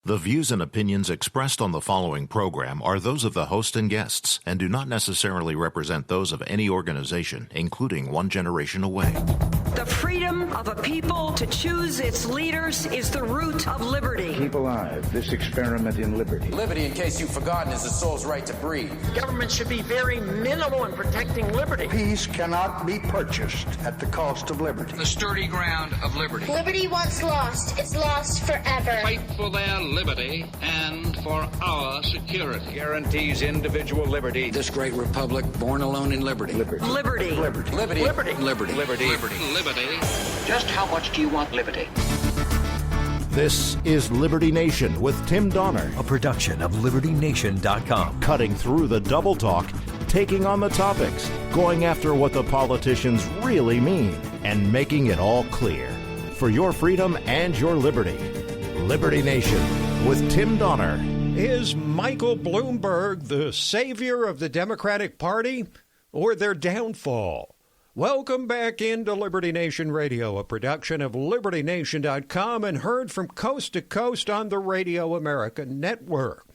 The views and opinions expressed on the following program are those of the host and guests and do not necessarily represent those of any organization, including One Generation Away. The freedom of a people to choose its leaders is the root of liberty. Keep alive this experiment in liberty. Liberty, in case you've forgotten, is the soul's right to breathe. Government should be very minimal in protecting liberty. Peace cannot be purchased at the cost of liberty. The sturdy ground of liberty. Liberty once lost is lost forever. Fight for their liberty and for our security. Guarantees individual liberty. This great republic, born alone in liberty. Liberty. Liberty. Liberty. Liberty. Liberty. Liberty. Liberty. Liberty. Just how much do you want liberty? This is Liberty Nation with Tim Donner, a production of LibertyNation.com. Cutting through the double talk, taking on the topics, going after what the politicians really mean, and making it all clear. For your freedom and your liberty. Liberty Nation with Tim Donner. Is Michael Bloomberg the savior of the Democratic Party or their downfall? Welcome back into Liberty Nation Radio, a production of LibertyNation.com and heard from coast to coast on the Radio America Network.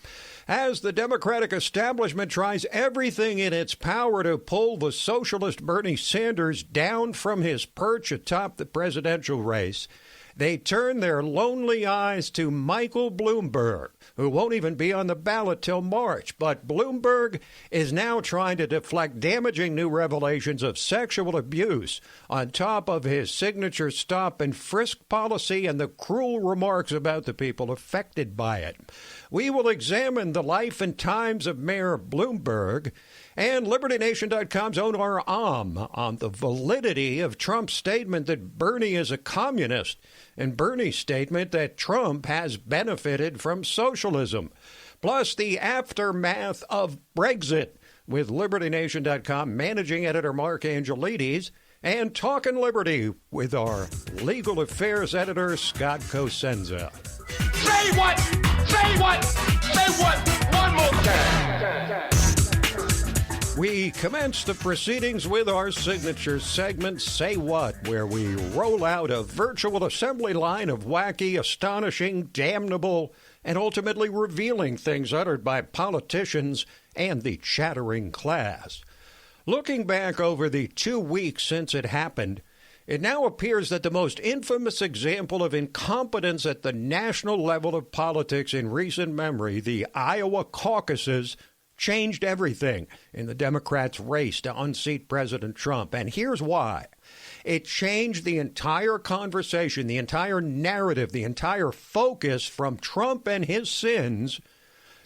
As the Democratic establishment tries everything in its power to pull the socialist Bernie Sanders down from his perch atop the presidential race, they turn their lonely eyes to Michael Bloomberg, who won't even be on the ballot till March. But Bloomberg is now trying to deflect damaging new revelations of sexual abuse on top of his signature stop and frisk policy and the cruel remarks about the people affected by it. We will examine the life and times of Mayor Bloomberg and LibertyNation.com's Onar on the validity of Trump's statement that Bernie is a communist and Bernie's statement that Trump has benefited from socialism, plus the aftermath of Brexit with LibertyNation.com managing editor Mark Angelides and Talkin' Liberty with our legal affairs editor Scott Cosenza. Say what? Say what? Say what? One more time. We commence the proceedings with our signature segment, Say What, where we roll out a virtual assembly line of wacky, astonishing, damnable, and ultimately revealing things uttered by politicians and the chattering class. Looking back over the 2 weeks since it happened, it now appears that the most infamous example of incompetence at the national level of politics in recent memory, the Iowa caucuses, changed everything in the Democrats' race to unseat President Trump. And here's why. It changed the entire conversation, the entire narrative, the entire focus from Trump and his sins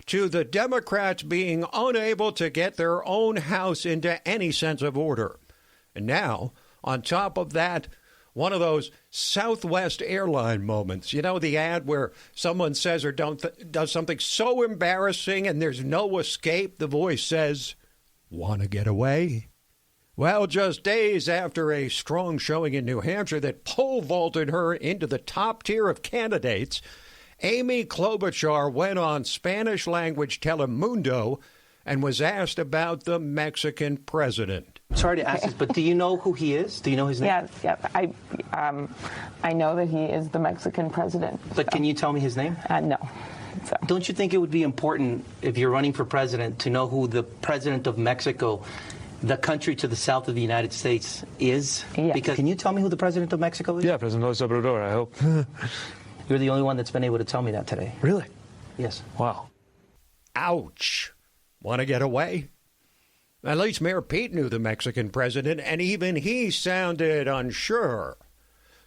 to the Democrats being unable to get their own house into any sense of order. And now, on top of that, one of those Southwest airline moments, you know, the ad where someone says or does something so embarrassing and there's no escape. The voice says, "Want to get away?" Well, just days after a strong showing in New Hampshire that pole vaulted her into the top tier of candidates, Amy Klobuchar went on Spanish language Telemundo and was asked about the Mexican president. Sorry to ask this, but do you know who he is? Do you know his name? Yes. I know that he is the Mexican president. But can you tell me his name? No. So. Don't you think it would be important, if you're running for president, to know who the president of Mexico, the country to the south of the United States, is? Yeah. Because can you tell me who the president of Mexico is? Yeah, President López Obrador, I hope. You're the only one that's been able to tell me that today. Really? Yes. Wow. Ouch. Want to get away? At least Mayor Pete knew the Mexican president, and even he sounded unsure.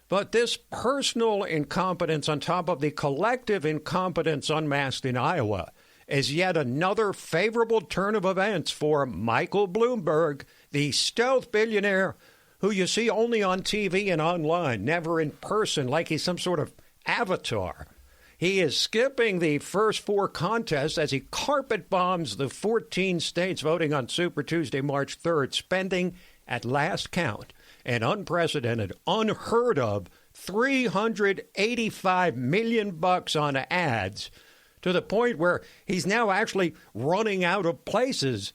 But this personal incompetence on top of the collective incompetence unmasked in Iowa is yet another favorable turn of events for Michael Bloomberg, the stealth billionaire who you see only on TV and online, never in person, like he's some sort of avatar. He is skipping the first four contests as he carpet bombs the 14 states voting on Super Tuesday, March 3rd, spending, at last count, an unprecedented, unheard of $385 million on ads, to the point where he's now actually running out of places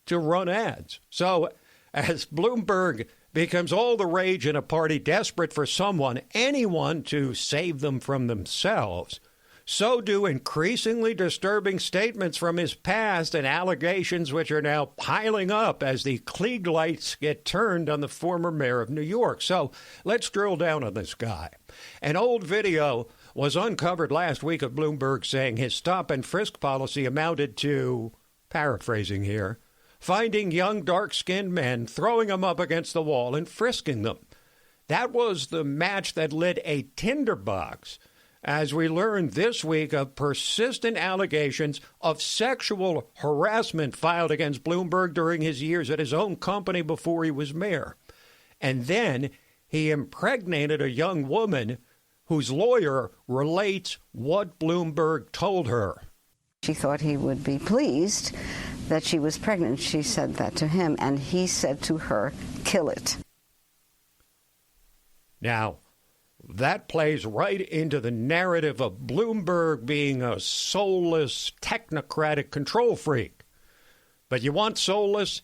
to run ads. So as Bloomberg becomes all the rage in a party desperate for someone, anyone, to save them from themselves, so do increasingly disturbing statements from his past and allegations which are now piling up as the Klieg lights get turned on the former mayor of New York. So let's drill down on this guy. An old video was uncovered last week of Bloomberg saying his stop and frisk policy amounted to, paraphrasing here, finding young dark-skinned men, throwing them up against the wall and frisking them. That was the match that lit a tinderbox, as we learned this week of persistent allegations of sexual harassment filed against Bloomberg during his years at his own company before he was mayor. And then he impregnated a young woman whose lawyer relates what Bloomberg told her. She thought he would be pleased that she was pregnant. She said that to him, and he said to her, "Kill it." Now, that plays right into the narrative of Bloomberg being a soulless, technocratic control freak. But you want soulless?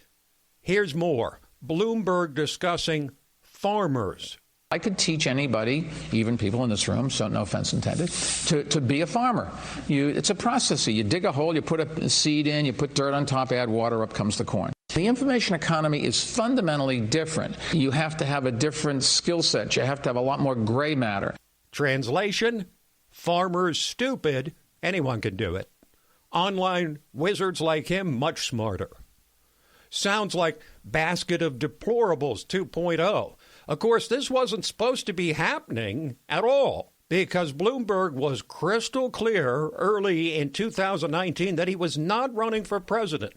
Here's more. Bloomberg discussing farmers. I could teach anybody, even people in this room, so no offense intended, to be a farmer. It's a process. You dig a hole, you put a seed in, you put dirt on top, add water, up comes the corn. The information economy is fundamentally different. You have to have a different skill set. You have to have a lot more gray matter. Translation, farmers stupid, anyone can do it. Online wizards like him, much smarter. Sounds like basket of deplorables 2.0. Of course, this wasn't supposed to be happening at all, because Bloomberg was crystal clear early in 2019 that he was not running for president.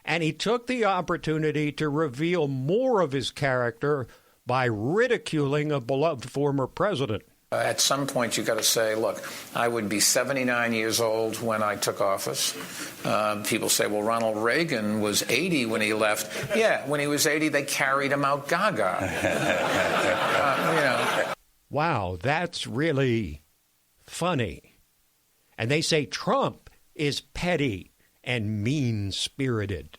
And he took the opportunity to reveal more of his character by ridiculing a beloved former president. At some point, you've got to say, look, I would be 79 years old when I took office. People say, well, Ronald Reagan was 80 when he left. Yeah, when he was 80, they carried him out gaga. Wow, that's really funny. And they say Trump is petty and mean-spirited.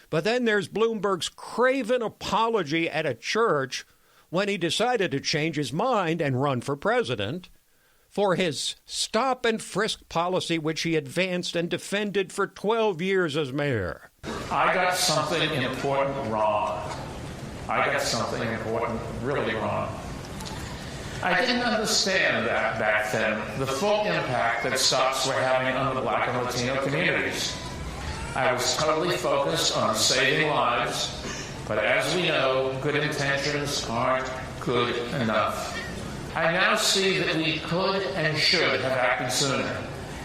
But then there's Bloomberg's craven apology at a church when he decided to change his mind and run for president for his stop and frisk policy, which he advanced and defended for 12 years as mayor. I got something important wrong. I got something important really wrong. I didn't understand that back then, the full impact that stops were having on the Black and Latino communities. I was totally focused on saving lives, but as we know, good intentions aren't good enough. I now see that we could and should have acted sooner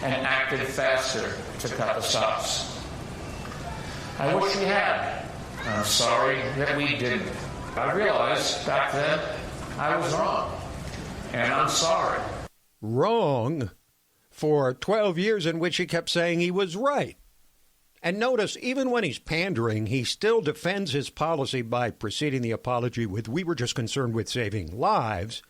and acted faster to cut the stops. I wish we had. I'm sorry that we didn't. I realized back then I was wrong, and I'm sorry. Wrong for 12 years in which he kept saying he was right. And notice, even when he's pandering, he still defends his policy by preceding the apology with, "We were just concerned with saving lives."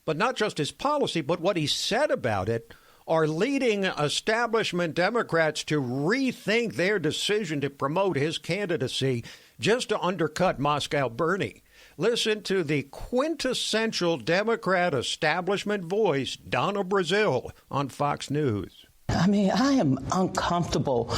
But not just his policy, but what he said about it are leading establishment Democrats to rethink their decision to promote his candidacy just to undercut Moscow Bernie. Listen to the quintessential Democrat establishment voice, Donna Brazile, on Fox News. I mean, I am uncomfortable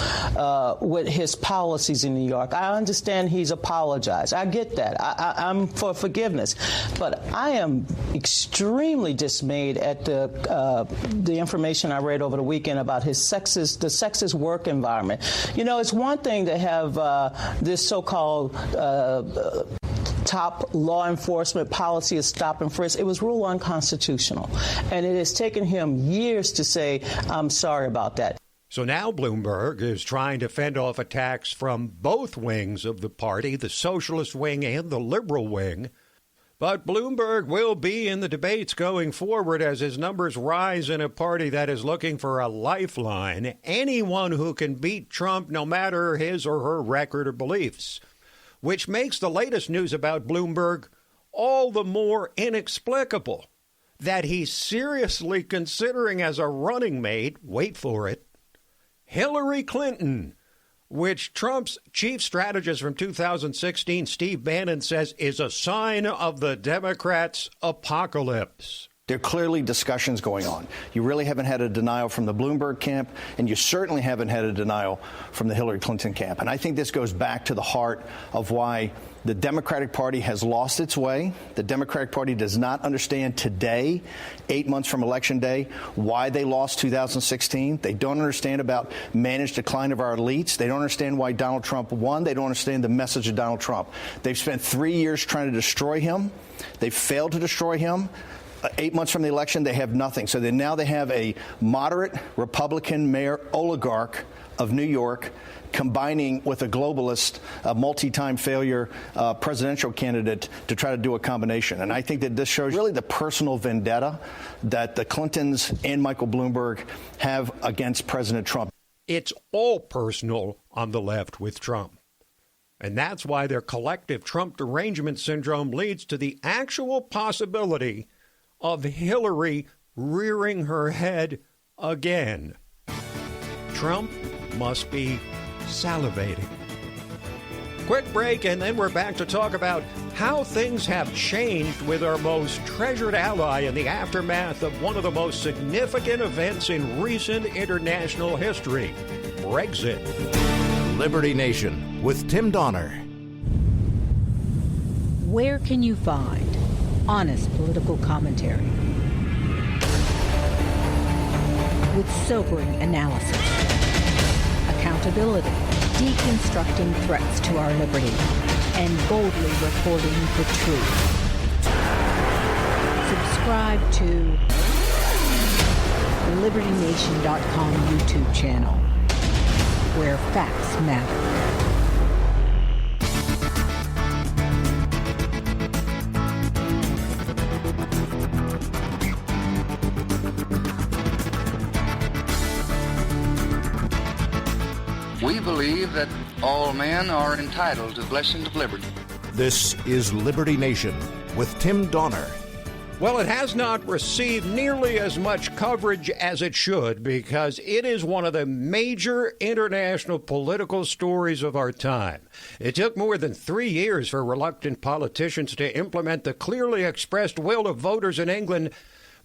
with his policies in New York. I understand he's apologized. I get that. I'm for forgiveness. But I am extremely dismayed at the information I read over the weekend about the sexist work environment. You know, it's one thing to have this so-called top law enforcement policy of stop and frisk. It was ruled unconstitutional. And it has taken him years to say, I'm sorry about that. So now Bloomberg is trying to fend off attacks from both wings of the party, the socialist wing and the liberal wing. But Bloomberg will be in the debates going forward as his numbers rise in a party that is looking for a lifeline. Anyone who can beat Trump, no matter his or her record or beliefs. Which makes the latest news about Bloomberg all the more inexplicable. That he's seriously considering as a running mate, wait for it, Hillary Clinton, which Trump's chief strategist from 2016, Steve Bannon, says is a sign of the Democrats' apocalypse. There are clearly discussions going on. You really haven't had a denial from the Bloomberg camp, and you certainly haven't had a denial from the Hillary Clinton camp. And I think this goes back to the heart of why the Democratic Party has lost its way. The Democratic Party does not understand today, 8 months from Election Day, why they lost 2016. They don't understand about managed decline of our elites. They don't understand why Donald Trump won. They don't understand the message of Donald Trump. They've spent 3 years trying to destroy him. They failed to destroy him. 8 months from the election, they have nothing. So now they have a moderate Republican mayor oligarch of New York combining with a globalist, multi-time failure presidential candidate to try to do a combination. And I think that this shows really the personal vendetta that the Clintons and Michael Bloomberg have against President Trump. It's all personal on the left with Trump. And that's why their collective Trump derangement syndrome leads to the actual possibility of Hillary rearing her head again. Trump must be salivating. Quick break, and then we're back to talk about how things have changed with our most treasured ally in the aftermath of one of the most significant events in recent international history, Brexit. Liberty Nation with Tim Donner. Where can you find honest political commentary with sobering analysis, accountability, deconstructing threats to our liberty, and boldly reporting the truth? Subscribe to the LibertyNation.com YouTube channel, where facts matter. We believe that all men are entitled to the blessings of liberty. This is Liberty Nation with Tim Donner. Well, it has not received nearly as much coverage as it should because it is one of the major international political stories of our time. It took more than 3 years for reluctant politicians to implement the clearly expressed will of voters in England.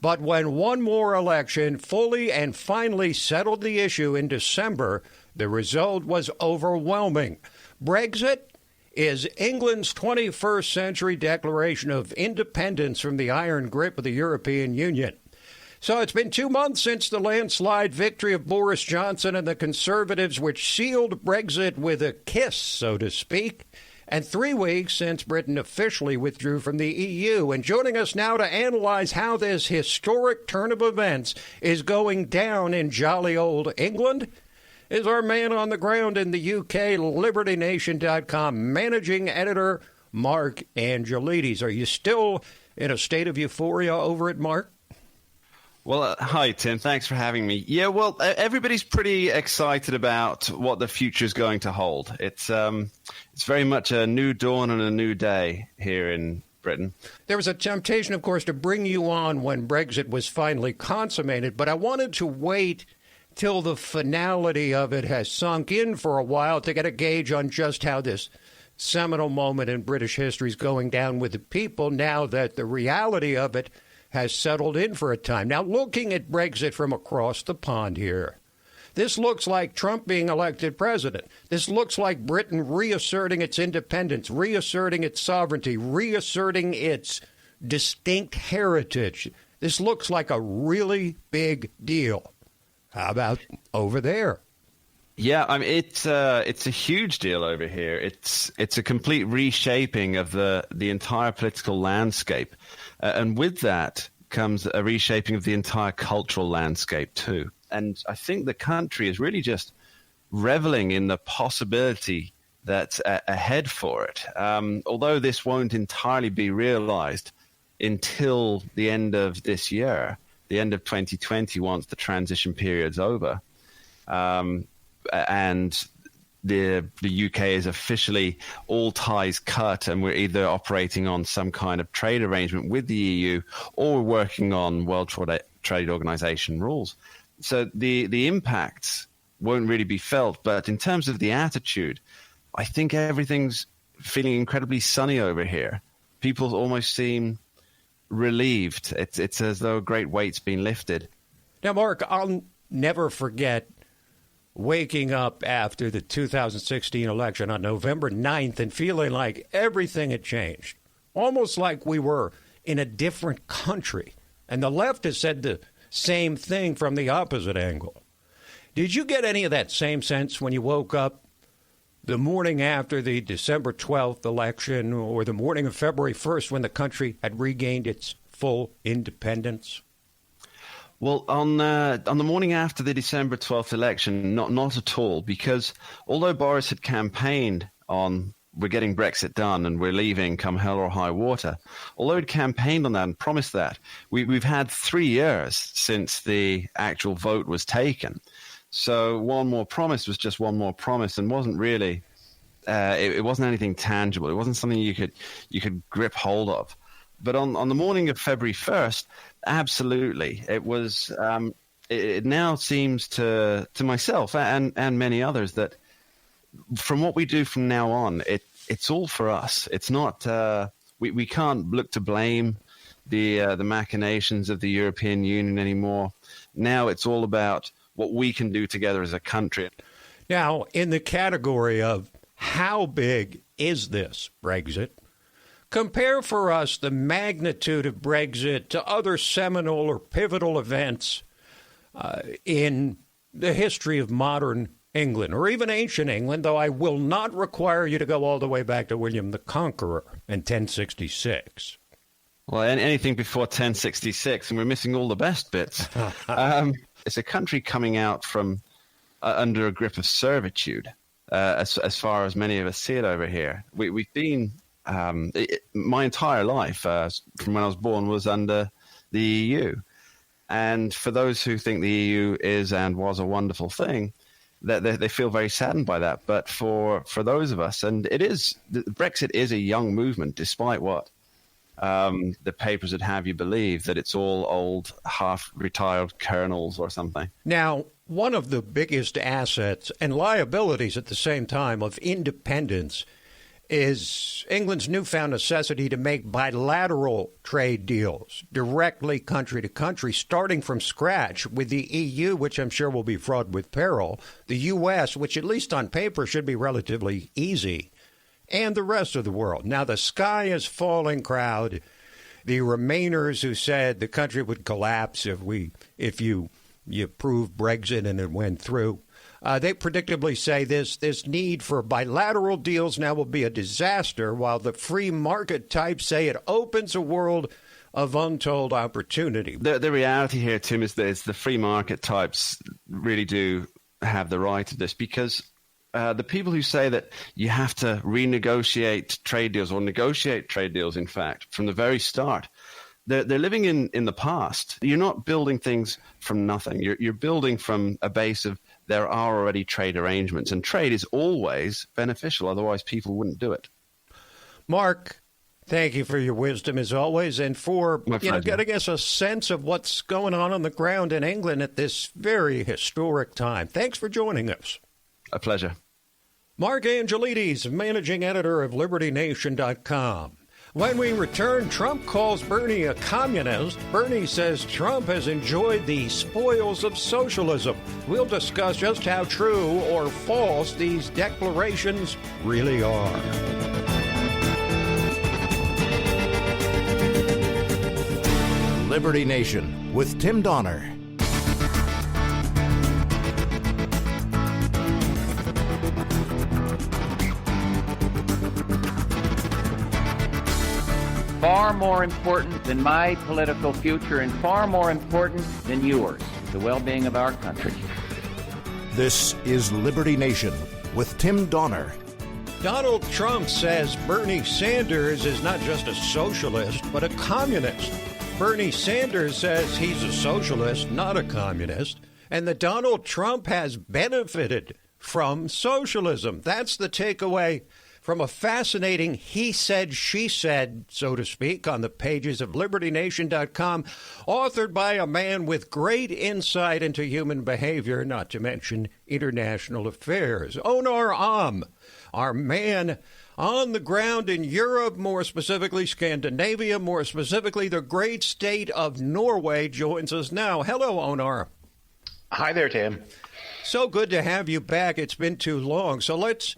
But when one more election fully and finally settled the issue in December, the result was overwhelming. Brexit is England's 21st century declaration of independence from the iron grip of the European Union. So it's been 2 months since the landslide victory of Boris Johnson and the Conservatives, which sealed Brexit with a kiss, so to speak, and 3 weeks since Britain officially withdrew from the EU. And joining us now to analyze how this historic turn of events is going down in jolly old England is our man on the ground in the UK, LibertyNation.com managing editor, Mark Angelides. Are you still in a state of euphoria over it, Mark? Well, hi, Tim. Thanks for having me. Yeah, well, everybody's pretty excited about what the future is going to hold. It's very much a new dawn and a new day here in Britain. There was a temptation, of course, to bring you on when Brexit was finally consummated, but I wanted to wait till the finality of it has sunk in for a while to get a gauge on just how this seminal moment in British history is going down with the people now that the reality of it has settled in for a time. Now, looking at Brexit from across the pond here, this looks like Trump being elected president. This looks like Britain reasserting its independence, reasserting its sovereignty, reasserting its distinct heritage. This looks like a really big deal. How about over there? Yeah, I mean, it's a huge deal over here. It's a complete reshaping of the entire political landscape. And with that comes a reshaping of the entire cultural landscape, too. And I think the country is really just reveling in the possibility that's ahead for it. Although this won't entirely be realized until the end of this year, the end of 2020, once the transition period's over. And the UK is officially all ties cut, and we're either operating on some kind of trade arrangement with the EU or we're working on World Trade Organization rules. So the impacts won't really be felt. But in terms of the attitude, I think everything's feeling incredibly sunny over here. People almost seem relieved. It's as though a great weight's been lifted. Now, Mark, I'll never forget waking up after the 2016 election on November 9th and feeling like everything had changed, almost like we were in a different country. And the left has said the same thing from the opposite angle. Did you get any of that same sense when you woke up the morning after the December 12th election or the morning of February 1st when the country had regained its full independence? Well, on the morning after the December 12th election, not at all, because although Boris had campaigned on we're getting Brexit done and we're leaving come hell or high water, although he'd campaigned on that and promised that, we've had 3 years since the actual vote was taken. So one more promise was just one more promise and wasn't really, it wasn't anything tangible. It wasn't something you could grip hold of. But on the morning of February 1st, absolutely, it was. It now seems to myself and many others that from what we do from now on, it's all for us. It's not. We can't look to blame the machinations of the European Union anymore. Now it's all about what we can do together as a country. Now, in the category of how big is this Brexit? Compare for us the magnitude of Brexit to other seminal or pivotal events in the history of modern England, or even ancient England, though I will not require you to go all the way back to William the Conqueror in 1066. Well, anything before 1066, and we're missing all the best bits. It's a country coming out from under a grip of servitude, as far as many of us see it over here. We've been... my entire life, from when I was born, was under the EU. And for those who think the EU is and was a wonderful thing, that they feel very saddened by that. But for those of us, and Brexit is a young movement, despite what the papers would have you believe, that it's all old, half-retired colonels or something. Now, one of the biggest assets and liabilities at the same time of independence is England's newfound necessity to make bilateral trade deals directly country to country, starting from scratch with the EU, which I'm sure will be fraught with peril, the U.S., which at least on paper should be relatively easy, and the rest of the world. Now, the sky is falling crowd. The Remainers who said the country would collapse if you approved Brexit and it went through. They predictably say this need for bilateral deals now will be a disaster, while the free market types say it opens a world of untold opportunity. The reality here, Tim, is that the free market types really do have the right to this, because the people who say that you have to renegotiate trade deals or negotiate trade deals, in fact, from the very start, they're living in the past. You're not building things from nothing. You're building from a base of there are already trade arrangements, and trade is always beneficial. Otherwise, people wouldn't do it. Mark, thank you for your wisdom as always, and for getting us a sense of what's going on the ground in England at this very historic time. Thanks for joining us. A pleasure. Mark Angelides, managing editor of LibertyNation.com. When we return, Trump calls Bernie a communist. Bernie says Trump has enjoyed the spoils of socialism. We'll discuss just how true or false these declarations really are. Liberty Nation with Tim Donner. Far more important than my political future and far more important than yours, the well-being of our country. This is Liberty Nation with Tim Donner. Donald Trump says Bernie Sanders is not just a socialist, but a communist. Bernie Sanders says he's a socialist, not a communist, and that Donald Trump has benefited from socialism. That's the takeaway from a fascinating he said, she said, so to speak, on the pages of LibertyNation.com, authored by a man with great insight into human behavior, not to mention international affairs. Onar, our man on the ground in Europe, more specifically Scandinavia, more specifically the great state of Norway, joins us now. Hello, Onar. Hi there, Tim. So good to have you back. It's been too long. So let's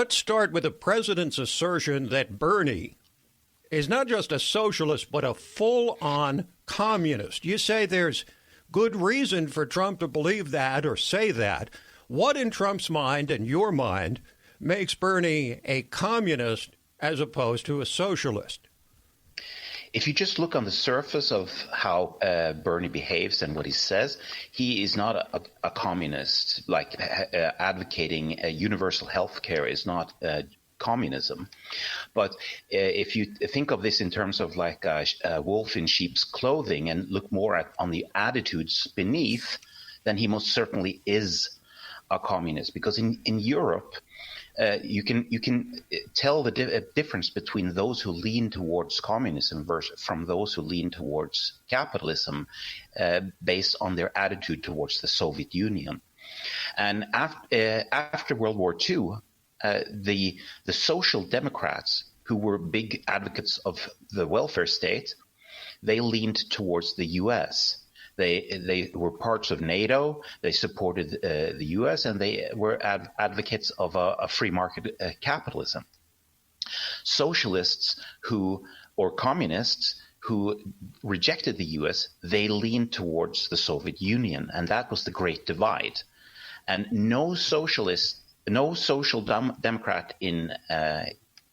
start with the president's assertion that Bernie is not just a socialist, but a full-on communist. You say there's good reason for Trump to believe that or say that. What in Trump's mind and your mind makes Bernie a communist as opposed to a socialist? If you just look on the surface of how Bernie behaves and what he says, he is not a communist. Like advocating universal health care is not communism. But if you think of this in terms of like a wolf in sheep's clothing and look more on the attitudes beneath, then he most certainly is a communist. Because in Europe, you can tell the difference between those who lean towards communism from those who lean towards capitalism based on their attitude towards the Soviet Union. And after World War II, the Social Democrats, who were big advocates of the welfare state, they leaned towards the U.S. They were parts of NATO. They supported the U.S. and they were advocates of a free market capitalism. Socialists or communists who rejected the U.S., they leaned towards the Soviet Union, and that was the Great Divide. And no social democrat in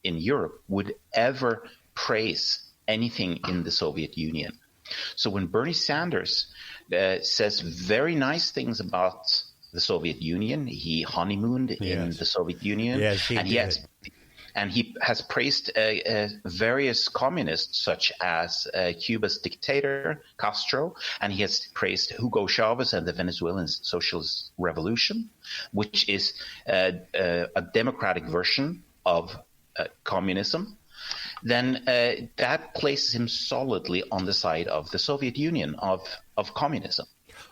Europe would ever praise anything in the Soviet Union. So when Bernie Sanders says very nice things about the Soviet Union, he honeymooned in the Soviet Union, yes, he has praised various communists such as Cuba's dictator Castro, and he has praised Hugo Chavez and the Venezuelan Socialist Revolution, which is a democratic version of communism. Then that places him solidly on the side of the Soviet Union, of communism.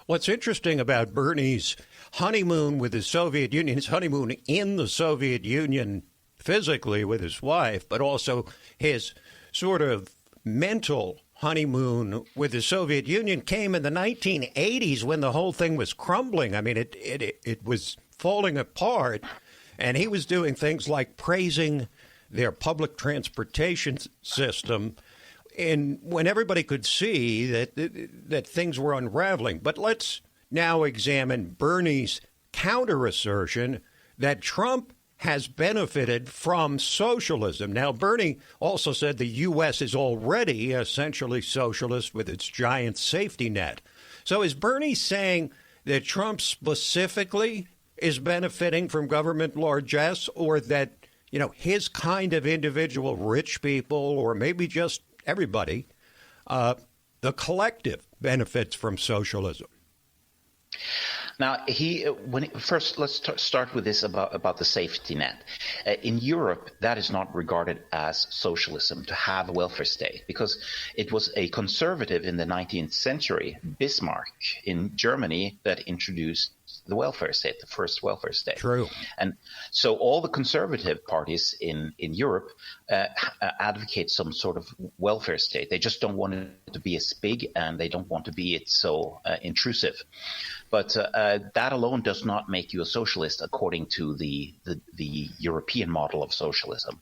What's interesting about Bernie's honeymoon with the Soviet Union, his honeymoon in the Soviet Union physically with his wife, but also his sort of mental honeymoon with the Soviet Union came in the 1980s when the whole thing was crumbling. I mean, it was falling apart, and he was doing things like praising their public transportation system, and when everybody could see that things were unraveling. But let's now examine Bernie's counter-assertion that Trump has benefited from socialism. Now, Bernie also said the U.S. is already essentially socialist with its giant safety net. So is Bernie saying that Trump specifically is benefiting from government largesse, or that his kind of individual rich people, or maybe just everybody, the collective benefits from socialism? Now, first, let's start with this about the safety net. In Europe, that is not regarded as socialism to have a welfare state, because it was a conservative in the 19th century, Bismarck in Germany, that introduced the welfare state, the first welfare state. True. And so all the conservative parties in Europe advocate some sort of welfare state. They just don't want it to be as big, and they don't want to be so intrusive. But that alone does not make you a socialist according to the European model of socialism.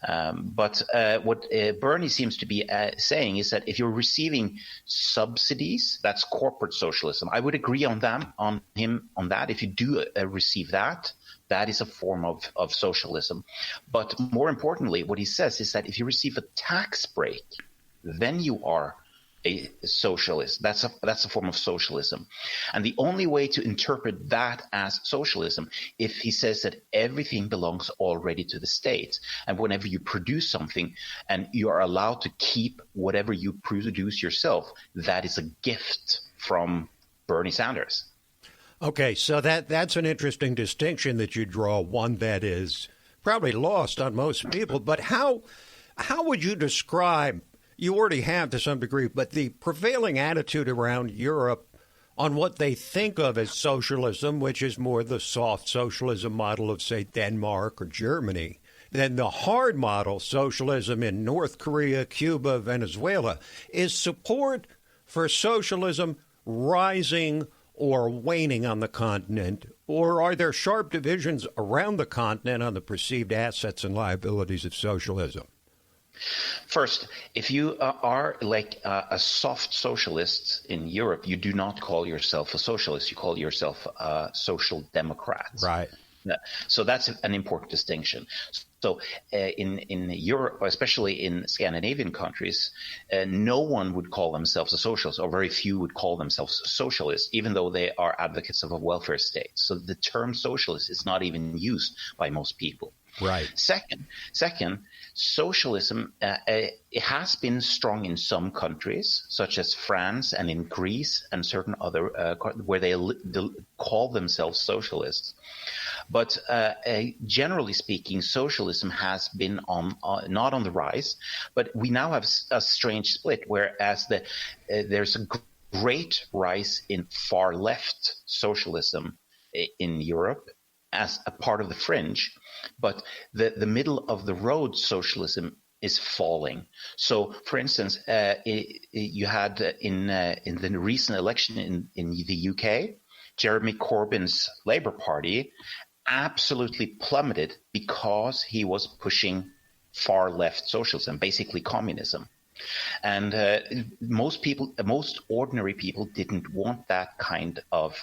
But what Bernie seems to be saying is that if you're receiving subsidies, that's corporate socialism. I would agree on him on that. If you do receive that, that is a form of socialism. But more importantly, what he says is that if you receive a tax break, then you are a socialist. That's a form of socialism. And the only way to interpret that as socialism, if he says that everything belongs already to the state, and whenever you produce something and you are allowed to keep whatever you produce yourself, that is a gift from Bernie Sanders. Okay, so that's an interesting distinction that you draw, one that is probably lost on most people. But how would you describe, you already have to some degree, but the prevailing attitude around Europe on what they think of as socialism, which is more the soft socialism model of, say, Denmark or Germany, than the hard model socialism in North Korea, Cuba, Venezuela? Is support for socialism rising or waning on the continent, or are there sharp divisions around the continent on the perceived assets and liabilities of socialism? First, if you are like a soft socialist in Europe, you do not call yourself a socialist. You call yourself a social democrat. Right. So that's an important distinction. So in Europe, especially in Scandinavian countries, no one would call themselves a socialist, or very few would call themselves socialists, even though they are advocates of a welfare state. So the term socialist is not even used by most people. Right. Second, socialism it has been strong in some countries, such as France and in Greece and certain other where they call themselves socialists. But generally speaking, socialism has been not on the rise. But we now have a strange split, whereas there's a great rise in far left socialism in Europe as a part of the fringe, but the middle of the road socialism is falling. So, for instance, you had in the recent election in the UK, Jeremy Corbyn's Labour Party absolutely plummeted because he was pushing far left socialism, basically communism. And most ordinary people didn't want that kind of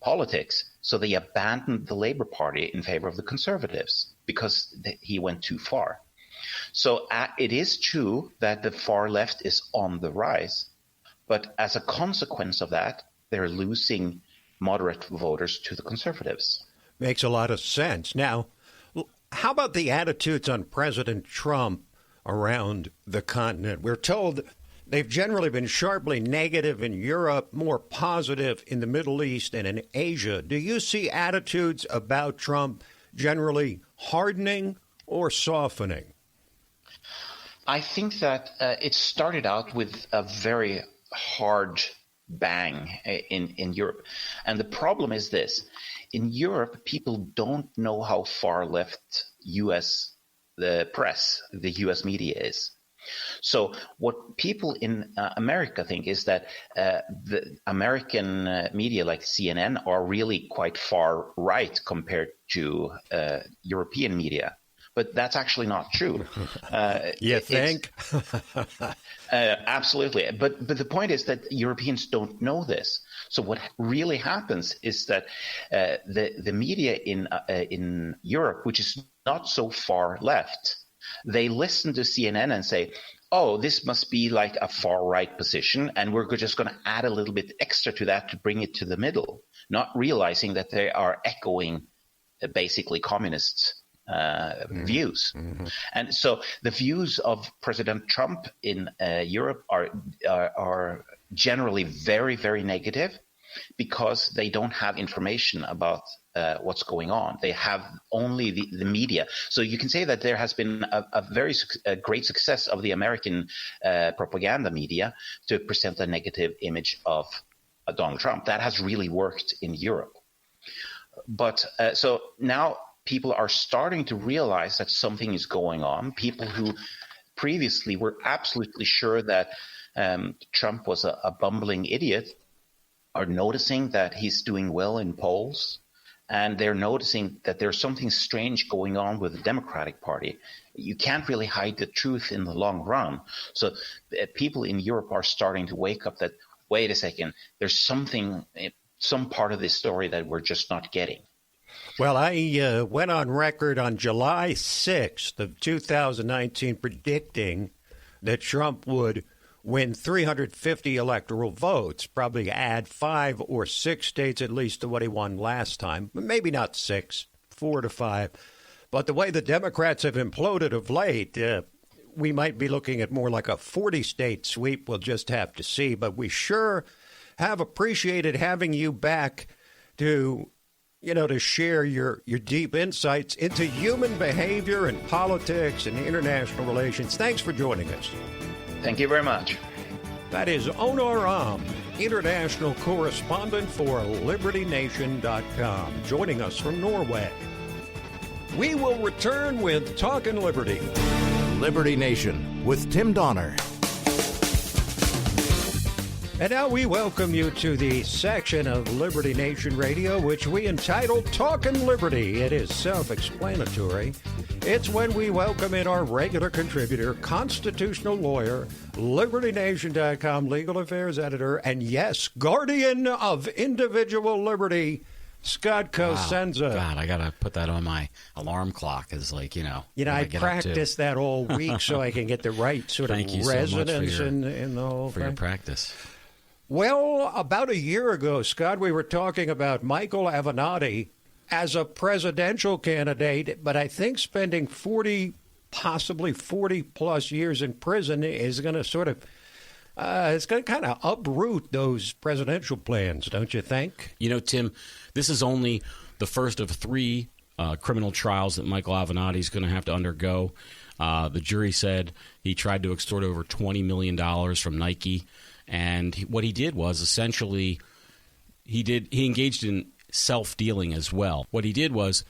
politics, so they abandoned the Labour Party in favor of the Conservatives because he went too far. So it is true that the far left is on the rise, but as a consequence of that, they're losing moderate voters to the Conservatives. Makes a lot of sense. Now, how about the attitudes on President Trump around the continent? We're told they've generally been sharply negative in Europe, more positive in the Middle East and in Asia. Do you see attitudes about Trump generally hardening or softening? I think that it started out with a very hard bang in Europe. And the problem is this. In Europe, people don't know how far left the press, the U.S. media is. So what people in America think is that the American media like CNN are really quite far right compared to European media. But that's actually not true. You think? Absolutely. But the point is that Europeans don't know this. So what really happens is that the media in Europe, which is not so far left, they listen to CNN and say, oh, this must be like a far right position, and we're just going to add a little bit extra to that to bring it to the middle, not realizing that they are echoing basically communist views. Mm-hmm. And so the views of President Trump in Europe are generally very, very negative because they don't have information about what's going on. They have only the media. So you can say that there has been a very great success of the American propaganda media to present a negative image of Donald Trump. That has really worked in Europe. But so now people are starting to realize that something is going on. People who previously were absolutely sure that Trump was a bumbling idiot are noticing that he's doing well in polls, and they're noticing that there's something strange going on with the Democratic Party. You can't really hide the truth in the long run. So people in Europe are starting to wake up that, wait a second, there's something, some part of this story that we're just not getting. Well, I went on record on July 6th of 2019 predicting that Trump would win 350 electoral votes, probably add 5 or 6 states at least to what he won last time. Maybe not 6, 4 to 5. But the way the Democrats have imploded of late, we might be looking at more like a 40-state sweep. We'll just have to see. But we sure have appreciated having you back to to share your deep insights into human behavior and politics and international relations. Thanks for joining us. Thank you very much. That is Onar, international correspondent for LibertyNation.com, joining us from Norway. We will return with Talkin' Liberty. Liberty Nation with Tim Donner. And now we welcome you to the section of Liberty Nation Radio, which we entitled Talkin' Liberty. It is self-explanatory. It's when we welcome in our regular contributor, constitutional lawyer, LibertyNation.com legal affairs editor, and yes, guardian of individual liberty, Scott Cosenza. Wow. God, I got to put that on my alarm clock. Is I practice that all week so I can get the right sort of resonance in the whole thing. For your practice. Well, about a year ago, Scott, we were talking about Michael Avenatti as a presidential candidate, but I think spending 40, possibly 40-plus years in prison is going to sort of it's going to kind of uproot those presidential plans, don't you think? Tim, this is only the first of 3 criminal trials that Michael Avenatti is going to have to undergo. The jury said he tried to extort over $20 million from Nike. And what he did was essentially he engaged in self-dealing as well. What he did was,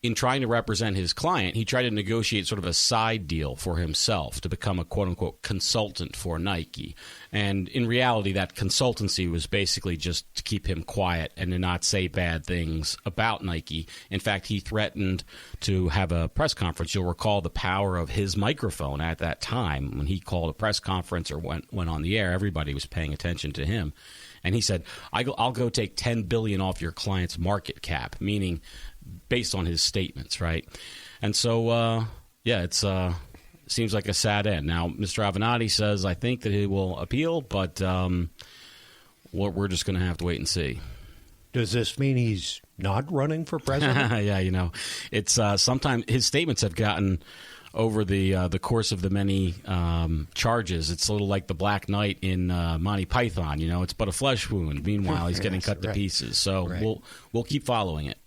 in trying to represent his client, he tried to negotiate sort of a side deal for himself to become a quote-unquote consultant for Nike. And in reality, that consultancy was basically just to keep him quiet and to not say bad things about Nike. In fact, he threatened to have a press conference. You'll recall the power of his microphone at that time. When he called a press conference or went on the air, everybody was paying attention to him. And he said, I'll go take $10 billion off your client's market cap, meaning based on his statements, right? And so, it seems like a sad end. Now, Mr. Avenatti says, I think that he will appeal, but we're just going to have to wait and see. Does this mean he's not running for president? Yeah, it's sometimes his statements have gotten over the course of the many charges. It's a little like the Black Knight in Monty Python. It's but a flesh wound. Meanwhile, he's getting cut to pieces. So we'll keep following it.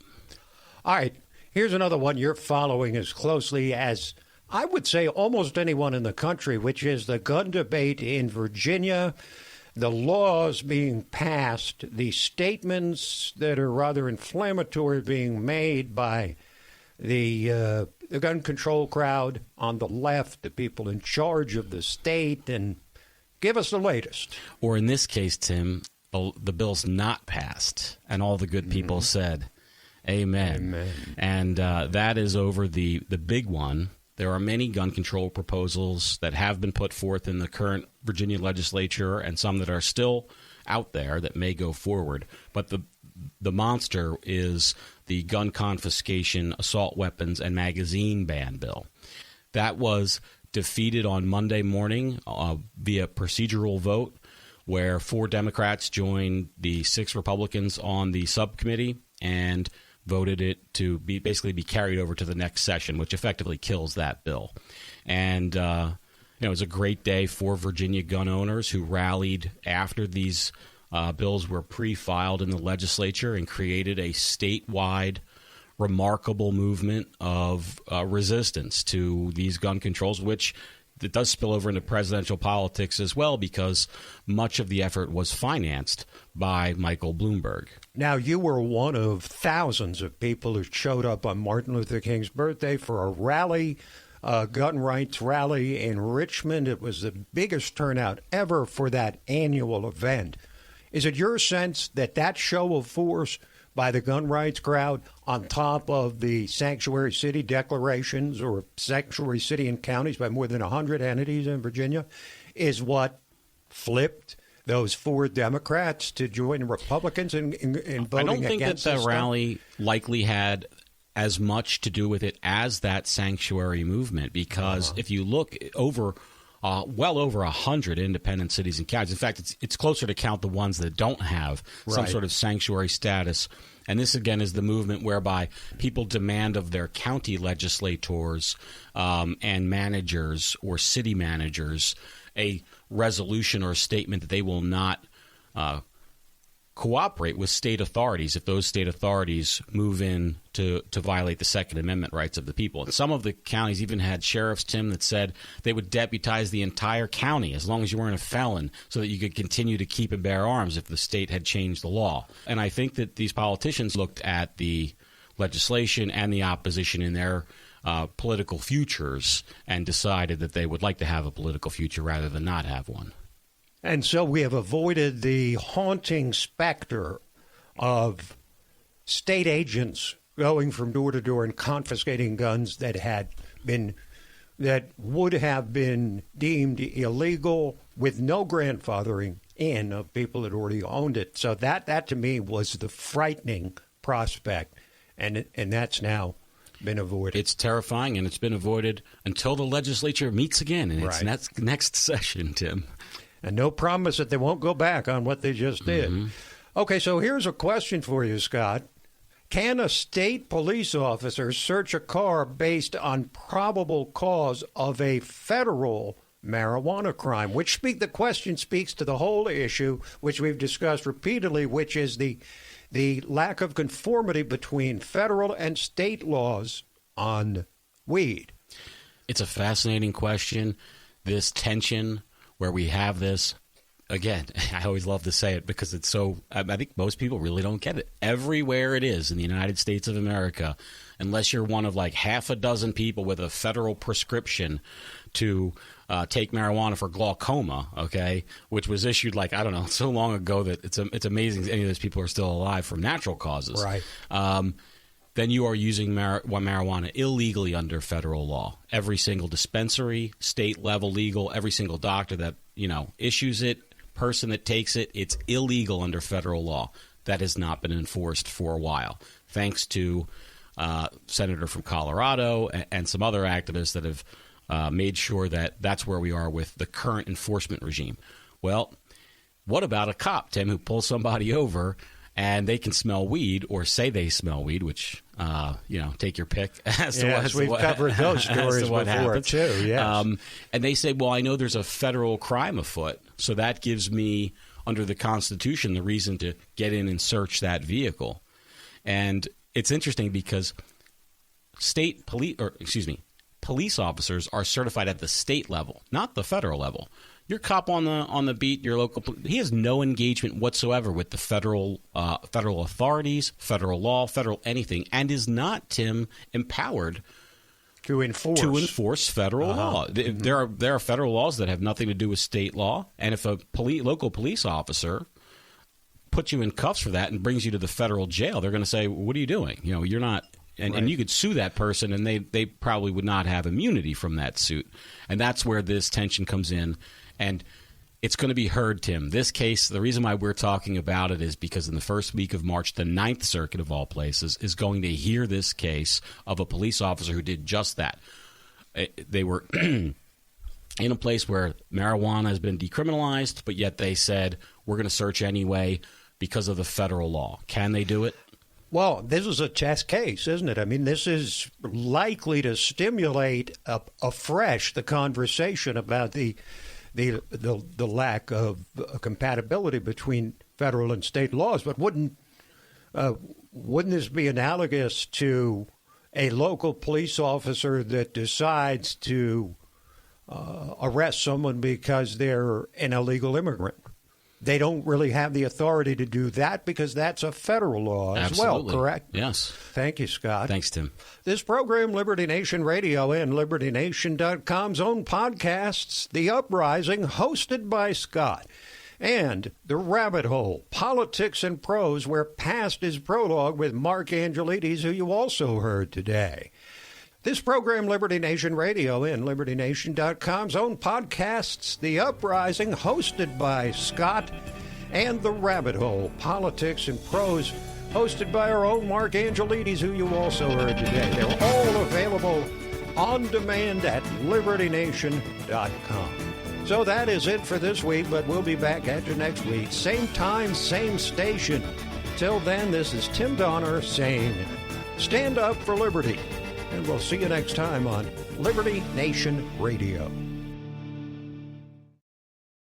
All right, here's another one you're following as closely as, I would say, almost anyone in the country, which is the gun debate in Virginia, the laws being passed, the statements that are rather inflammatory being made by the gun control crowd on the left, the people in charge of the state, and give us the latest. Or in this case, Tim, the bill's not passed, and all the good people said, Amen. And that is over the big one. There are many gun control proposals that have been put forth in the current Virginia legislature and some that are still out there that may go forward. But the monster is the gun confiscation, assault weapons, and magazine ban bill. That was defeated on Monday morning via procedural vote, where 4 Democrats joined the 6 Republicans on the subcommittee and voted it to basically be carried over to the next session, which effectively kills that bill. And it was a great day for Virginia gun owners who rallied after these bills were pre-filed in the legislature and created a statewide remarkable movement of resistance to these gun controls, which it does spill over into presidential politics as well, because much of the effort was financed by Michael Bloomberg. Now, you were one of thousands of people who showed up on Martin Luther King's birthday for a rally, gun rights rally in Richmond. It was the biggest turnout ever for that annual event. Is it your sense that that show of force by the gun rights crowd, on top of the sanctuary city declarations or sanctuary city and counties by more than 100 entities in Virginia, is what flipped those 4 Democrats to join Republicans in voting against I don't think that the stuff? rally likely had as much to do with it as that sanctuary movement, because if you look over well over 100 independent cities and counties. In fact, it's closer to count the ones that don't have some sort of sanctuary status. And this, again, is the movement whereby people demand of their county legislators and managers or city managers a resolution or a statement that they will not cooperate with state authorities if those state authorities move in to violate the Second Amendment rights of the people. And some of the counties even had sheriffs, Tim, that said they would deputize the entire county as long as you weren't a felon so that you could continue to keep and bear arms if the state had changed the law. And I think that these politicians looked at the legislation and the opposition in their political futures and decided that they would like to have a political future rather than not have one. And so we have avoided the haunting specter of state agents going from door to door and confiscating guns that would have been deemed illegal with no grandfathering in of people that already owned it. So that to me was the frightening prospect, and that's now been avoided. It's terrifying, and it's been avoided until the legislature meets again in its next session, Tim. And no promise that they won't go back on what they just did. Mm-hmm. Okay, so here's a question for you, Scott. Can a state police officer search a car based on probable cause of a federal marijuana crime? The question speaks to the whole issue, which we've discussed repeatedly, which is the lack of conformity between federal and state laws on weed. It's a fascinating question. This tension where we have this, again, I always love to say it because it's so, I think most people really don't get it. Everywhere it is in the United States of America, unless you're one of like half a dozen people with a federal prescription to take marijuana for glaucoma, okay, which was issued like, I don't know, so long ago that it's amazing any of those people are still alive from natural causes. Right. Then you are using marijuana illegally under federal law. Every single dispensary, state level legal, every single doctor that, issues it, person that takes it, it's illegal under federal law. That has not been enforced for a while, thanks to Senator from Colorado and some other activists that have made sure that that's where we are with the current enforcement regime. Well, what about a cop, Tim, who pulls somebody over and they can smell weed or say they smell weed, which, take your pick as to what we've covered those stories before, happens. Too, yes. And they say, well, I know there's a federal crime afoot, so that gives me, under the Constitution, the reason to get in and search that vehicle. And it's interesting because police officers are certified at the state level, not the federal level. Your cop on the beat, your local, he has no engagement whatsoever with the federal authorities, federal law, federal anything, and is not, Tim, empowered to enforce federal law. Mm-hmm. There are federal laws that have nothing to do with state law, and if a local police officer puts you in cuffs for that and brings you to the federal jail, they're going to say, "What are you doing? You're not." And you could sue that person, and they probably would not have immunity from that suit. And that's where this tension comes in. And it's going to be heard, Tim. This case, the reason why we're talking about it is because in the first week of March, the Ninth Circuit of all places is going to hear this case of a police officer who did just that. They were in a place where marijuana has been decriminalized, but yet they said, we're going to search anyway because of the federal law. Can they do it? Well, this is a test case, isn't it? I mean, this is likely to stimulate afresh the conversation about the lack of compatibility between federal and state laws. But wouldn't this be analogous to a local police officer that decides to arrest someone because they're an illegal immigrant? They don't really have the authority to do that because that's a federal law as well, correct? Yes. Thank you, Scott. Thanks, Tim. This program, Liberty Nation Radio and LibertyNation.com's own podcasts, The Uprising, hosted by Scott, and The Rabbit Hole, Politics and Prose, where past is prologue with Mark Angelides, who you also heard today. This program, Liberty Nation Radio and LibertyNation.com's own podcasts, The Uprising, hosted by Scott, and The Rabbit Hole, Politics and Prose, hosted by our own Mark Angelides, who you also heard today. They're all available on demand at LibertyNation.com. So that is it for this week, but we'll be back at you next week. Same time, same station. Till then, this is Tim Donner saying, stand up for liberty. And we'll see you next time on Liberty Nation Radio.